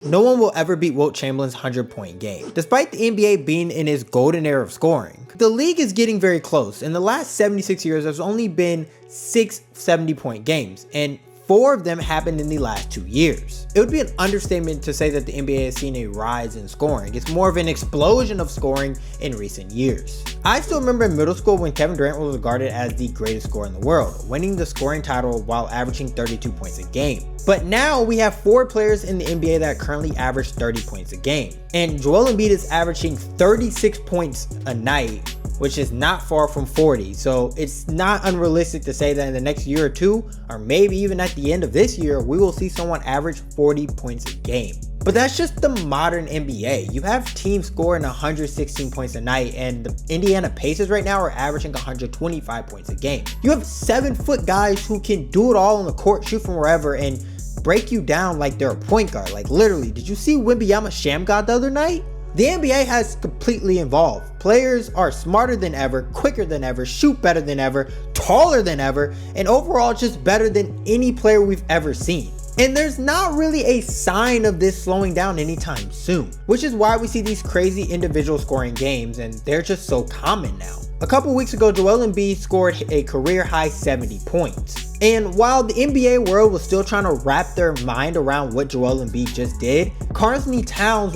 No one will ever beat Wilt Chamberlain's 100-point game. Despite the NBA being in its golden era of scoring, the league is getting very close. In the last 76 years, there's only been 6 70-point games, and 4 of them happened in the last 2 years. It would be an understatement to say that the NBA has seen a rise in scoring. It's more of an explosion of scoring in recent years. I still remember in middle school when Kevin Durant was regarded as the greatest scorer in the world, winning the scoring title while averaging 32 points a game. But now we have 4 players in the NBA that currently average 30 points a game. And Joel Embiid is averaging 36 points a night, which is not far from 40. So it's not unrealistic to say that in the next year or two, or maybe even at the end of this year, we will see someone average 40 points a game. But that's just the modern NBA. You have teams scoring 116 points a night, and the Indiana Pacers right now are averaging 125 points a game. You have 7-foot guys who can do it all on the court, shoot from wherever, and break you down like they're a point guard. Like literally, did you see Wembanyama Sham God the other night? The NBA has completely evolved. Players are smarter than ever, quicker than ever, shoot better than ever, taller than ever, and overall just better than any player we've ever seen. And there's not really a sign of this slowing down anytime soon, which is why we see these crazy individual scoring games, and they're just so common now. A couple weeks ago, Joel Embiid scored a career high 70 points. And while the NBA world was still trying to wrap their mind around what Joel Embiid just did, Karl-Anthony Towns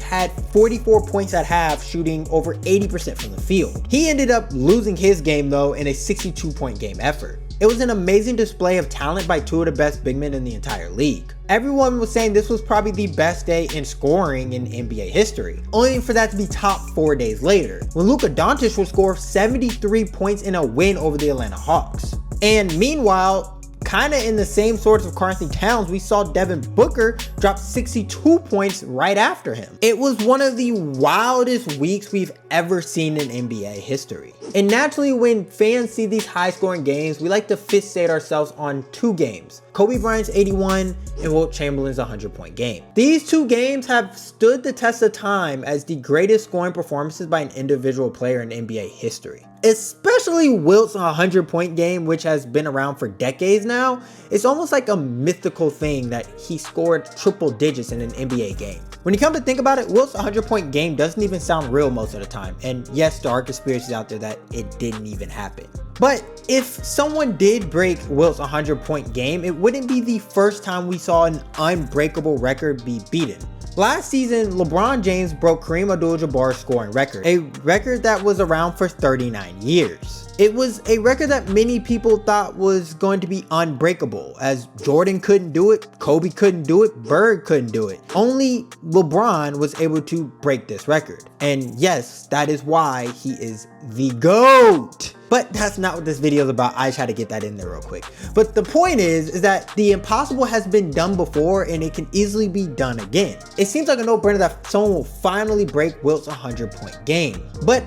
had 44 points at half, shooting over 80% from the field. He ended up losing his game though in a 62-point game effort. It was an amazing display of talent by 2 of the best big men in the entire league. Everyone was saying this was probably the best day in scoring in NBA history, only for that to be topped 4 days later, when Luka Doncic would score 73 points in a win over the Atlanta Hawks. And meanwhile, kinda in the same sorts of Karl-Anthony Towns, we saw Devin Booker drop 62 points right after him. It was one of the wildest weeks we've ever seen in NBA history. And naturally, when fans see these high scoring games, we like to fixate ourselves on 2 games. Kobe Bryant's 81 and Wilt Chamberlain's 100-point game. These 2 games have stood the test of time as the greatest scoring performances by an individual player in NBA history. Especially Wilt's 100-point game, which has been around for decades now. It's almost like a mythical thing that he scored triple digits in an NBA game. When you come to think about it, Wilt's 100-point game doesn't even sound real most of the time. And yes, there are conspiracies out there that it didn't even happen. But if someone did break Wilt's 100-point game, it wouldn't be the first time we saw an unbreakable record be beaten. Last season, LeBron James broke Kareem Abdul-Jabbar's scoring record, a record that was around for 39 years. It was a record that many people thought was going to be unbreakable, as Jordan couldn't do it, Kobe couldn't do it, Bird couldn't do it. Only LeBron was able to break this record. And yes, that is why he is the GOAT. But that's not what this video is about. I try to get that in there real quick. But the point is that the impossible has been done before, and it can easily be done again. It seems like a no-brainer that someone will finally break Wilt's 100-point game. But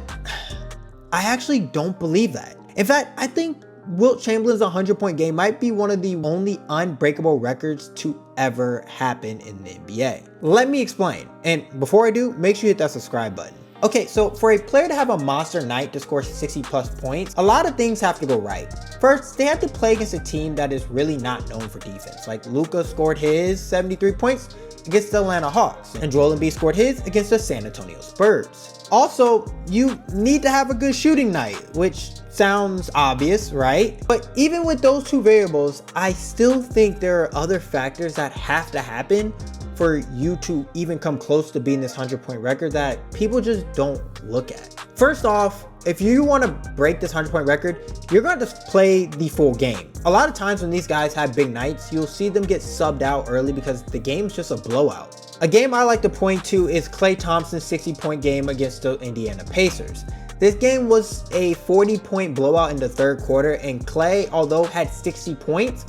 I actually don't believe that. In fact, I think Wilt Chamberlain's 100-point game might be one of the only unbreakable records to ever happen in the NBA. Let me explain. And before I do, make sure you hit that subscribe button. Okay, so for a player to have a monster night to score 60 plus points, a lot of things have to go right. First, they have to play against a team that is really not known for defense. Like Luka scored his 73 points against the Atlanta Hawks, and Joel Embiid scored his against the San Antonio Spurs. Also, you need to have a good shooting night, which sounds obvious, right? But even with those 2 variables, I still think there are other factors that have to happen for you to even come close to beating this 100-point record that people just don't look at. First off, if you want to break this 100-point record, you're going to play the full game. A lot of times when these guys have big nights, you'll see them get subbed out early because the game's just a blowout. A game I like to point to is Klay Thompson's 60-point game against the Indiana Pacers. This game was a 40-point blowout in the 3rd quarter, and Klay, although had 60 points,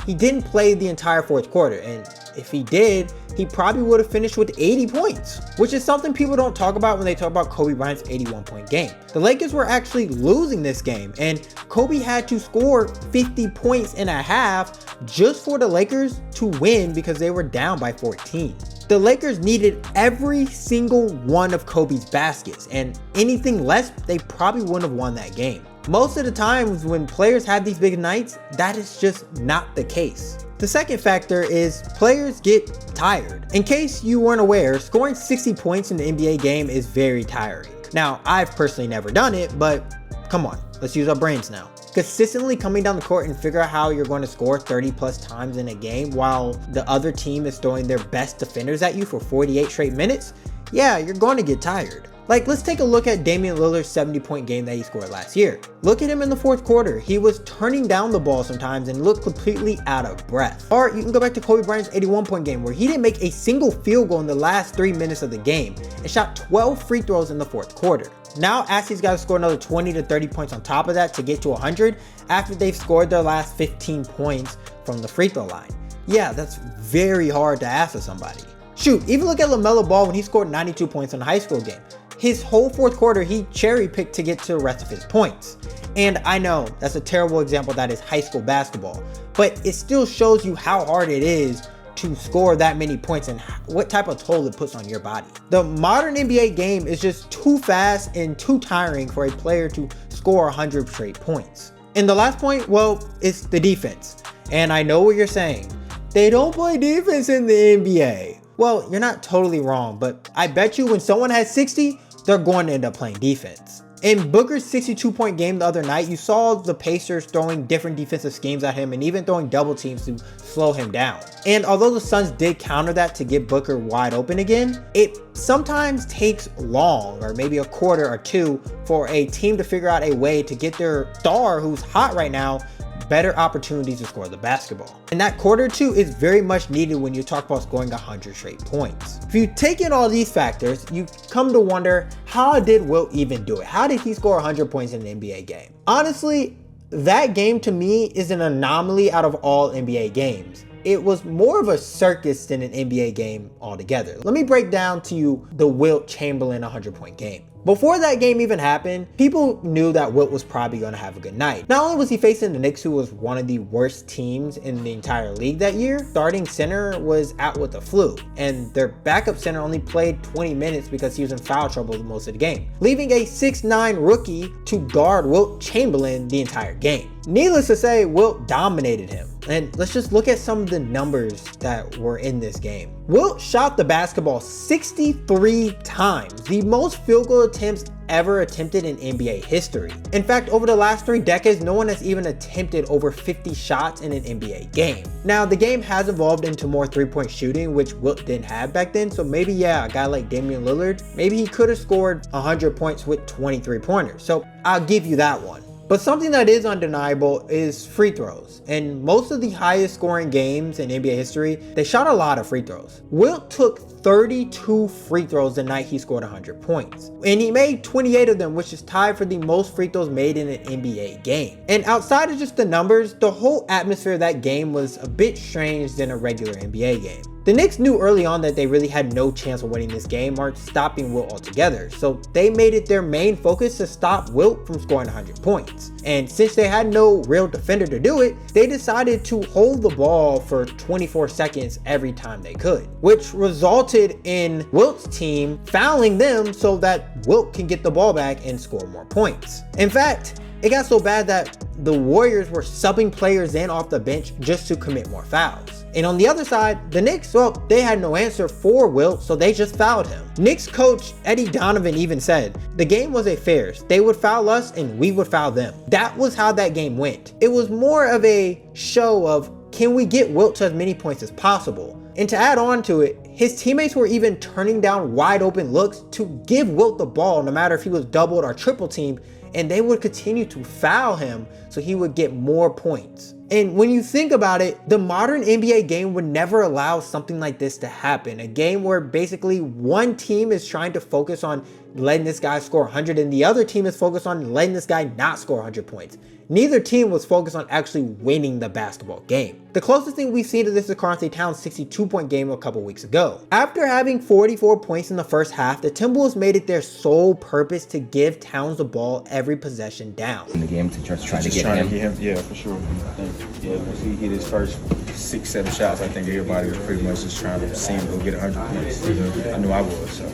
he didn't play the entire 4th quarter, and if he did, he probably would have finished with 80 points, which is something people don't talk about when they talk about Kobe Bryant's 81-point game. The Lakers were actually losing this game, and Kobe had to score 50 points in a half just for the Lakers to win because they were down by 14. The Lakers needed every single one of Kobe's baskets, and anything less, they probably wouldn't have won that game. Most of the times when players have these big nights, that is just not the case. The second factor is players get tired. In case you weren't aware, scoring 60 points in the NBA game is very tiring. Now, I've personally never done it, but come on, let's use our brains now. Consistently coming down the court and figure out how you're going to score 30 plus times in a game while the other team is throwing their best defenders at you for 48 straight minutes, yeah, you're going to get tired. Like, let's take a look at Damian Lillard's 70-point game that he scored last year. Look at him in the fourth quarter. He was turning down the ball sometimes and looked completely out of breath. Or you can go back to Kobe Bryant's 81-point game where he didn't make a single field goal in the last 3 minutes of the game and shot 12 free throws in the fourth quarter. Now ask these guys to score another 20 to 30 points on top of that to get to 100 after they've scored their last 15 points from the free throw line. Yeah, that's very hard to ask of somebody. Shoot, even look at LaMelo Ball when he scored 92 points in a high school game. His whole fourth quarter, he cherry picked to get to the rest of his points. And I know that's a terrible example, that is high school basketball, but it still shows you how hard it is to score that many points and what type of toll it puts on your body. The modern NBA game is just too fast and too tiring for a player to score 100 straight points. And the last point, well, it's the defense. And I know what you're saying. They don't play defense in the NBA. Well, you're not totally wrong, but I bet you when someone has 60, they're going to end up playing defense. In Booker's 62-point game the other night, you saw the Pacers throwing different defensive schemes at him and even throwing double teams to slow him down. And although the Suns did counter that to get Booker wide open again, it sometimes takes long, or maybe a quarter or two, for a team to figure out a way to get their star, who's hot right now, better opportunities to score the basketball. And that quarter or two is very much needed when you talk about scoring 100 straight points. If you take in all these factors, you come to wonder, how did Wilt even do it? How did he score 100 points in an NBA game? Honestly, that game to me is an anomaly out of all NBA games. It was more of a circus than an NBA game altogether. Let me break down to you the Wilt Chamberlain 100-point game. Before that game even happened, people knew that Wilt was probably going to have a good night. Not only was he facing the Knicks, who was one of the worst teams in the entire league that year, starting center was out with the flu, and their backup center only played 20 minutes because he was in foul trouble most of the game, leaving a 6'9" rookie to guard Wilt Chamberlain the entire game. Needless to say, Wilt dominated him. And let's just look at some of the numbers that were in this game. Wilt shot the basketball 63 times, the most field goal attempts ever attempted in NBA history. In fact, over the last 3 decades, no one has even attempted over 50 shots in an NBA game. Now, the game has evolved into more 3-point shooting, which Wilt didn't have back then, so maybe, yeah, a guy like Damian Lillard, maybe he could have scored 100 points with 23 pointers. So I'll give you that one. But something that is undeniable is free throws. And most of the highest scoring games in NBA history, they shot a lot of free throws. Wilt took 32 free throws the night he scored 100 points. And he made 28 of them, which is tied for the most free throws made in an NBA game. And outside of just the numbers, the whole atmosphere of that game was a bit strange than a regular NBA game. The Knicks knew early on that they really had no chance of winning this game or stopping Wilt altogether, so they made it their main focus to stop Wilt from scoring 100 points. And since they had no real defender to do it, they decided to hold the ball for 24 seconds every time they could, which resulted in Wilt's team fouling them so that Wilt can get the ball back and score more points. In fact, it got so bad that the Warriors were subbing players in off the bench just to commit more fouls. And on the other side, the Knicks, well, they had no answer for Wilt, so they just fouled him. Knicks coach Eddie Donovan even said, the game was a fairs. They would foul us and we would foul them. That was how that game went. It was more of a show of, can we get Wilt to as many points as possible? And to add on to it, his teammates were even turning down wide open looks to give Wilt the ball, no matter if he was doubled or triple teamed, and they would continue to foul him so he would get more points. And when you think about it, the modern NBA game would never allow something like this to happen. A game where basically one team is trying to focus on letting this guy score 100 and the other team is focused on letting this guy not score 100 points. Neither team was focused on actually winning the basketball game. The closest thing we've seen to this is Karl-Anthony Towns' 62-point game a couple weeks ago. After having 44 points in the first half, the Timberwolves made it their sole purpose to give Towns the ball every possession down. In the game to try to get him. Yeah, for sure. I think Yeah, once he hit his first 6-7 shots, I think everybody was pretty much just trying to see him go get 100 points. I knew I was. So.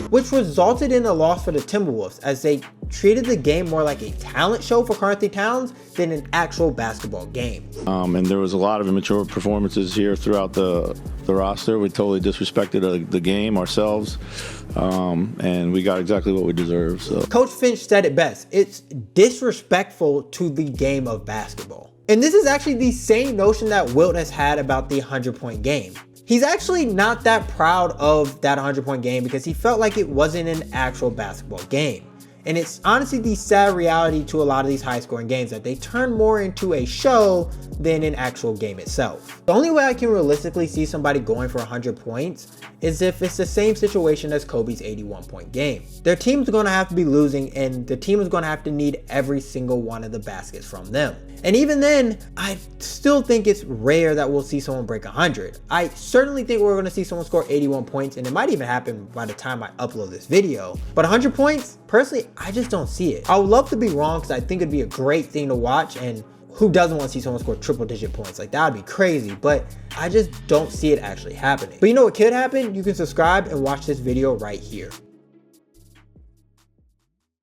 Which resulted in a loss for the Timberwolves, as they treated the game more like a talent show for Karl Anthony Towns than an actual basketball game. And there was a lot of immature performances here throughout the roster. We totally disrespected the game ourselves, and we got exactly what we deserved. So. Coach Finch said it best. It's disrespectful to the game of basketball. And this is actually the same notion that Wilt has had about the 100-point game. He's actually not that proud of that 100-point game because he felt like it wasn't an actual basketball game. And it's honestly the sad reality to a lot of these high-scoring games that they turn more into a show than an actual game itself. The only way I can realistically see somebody going for 100 points is if it's the same situation as Kobe's 81-point game. Their team's going to have to be losing, and the team is going to have to need every single one of the baskets from them. And even then, I still think it's rare that we'll see someone break 100. I certainly think we're going to see someone score 81 points, and it might even happen by the time I upload this video. But 100 points, personally, I just don't see it. I would love to be wrong because I think it'd be a great thing to watch, and who doesn't want to see someone score triple-digit points? Like, that would be crazy, but I just don't see it actually happening. But you know what could happen? You can subscribe and watch this video right here.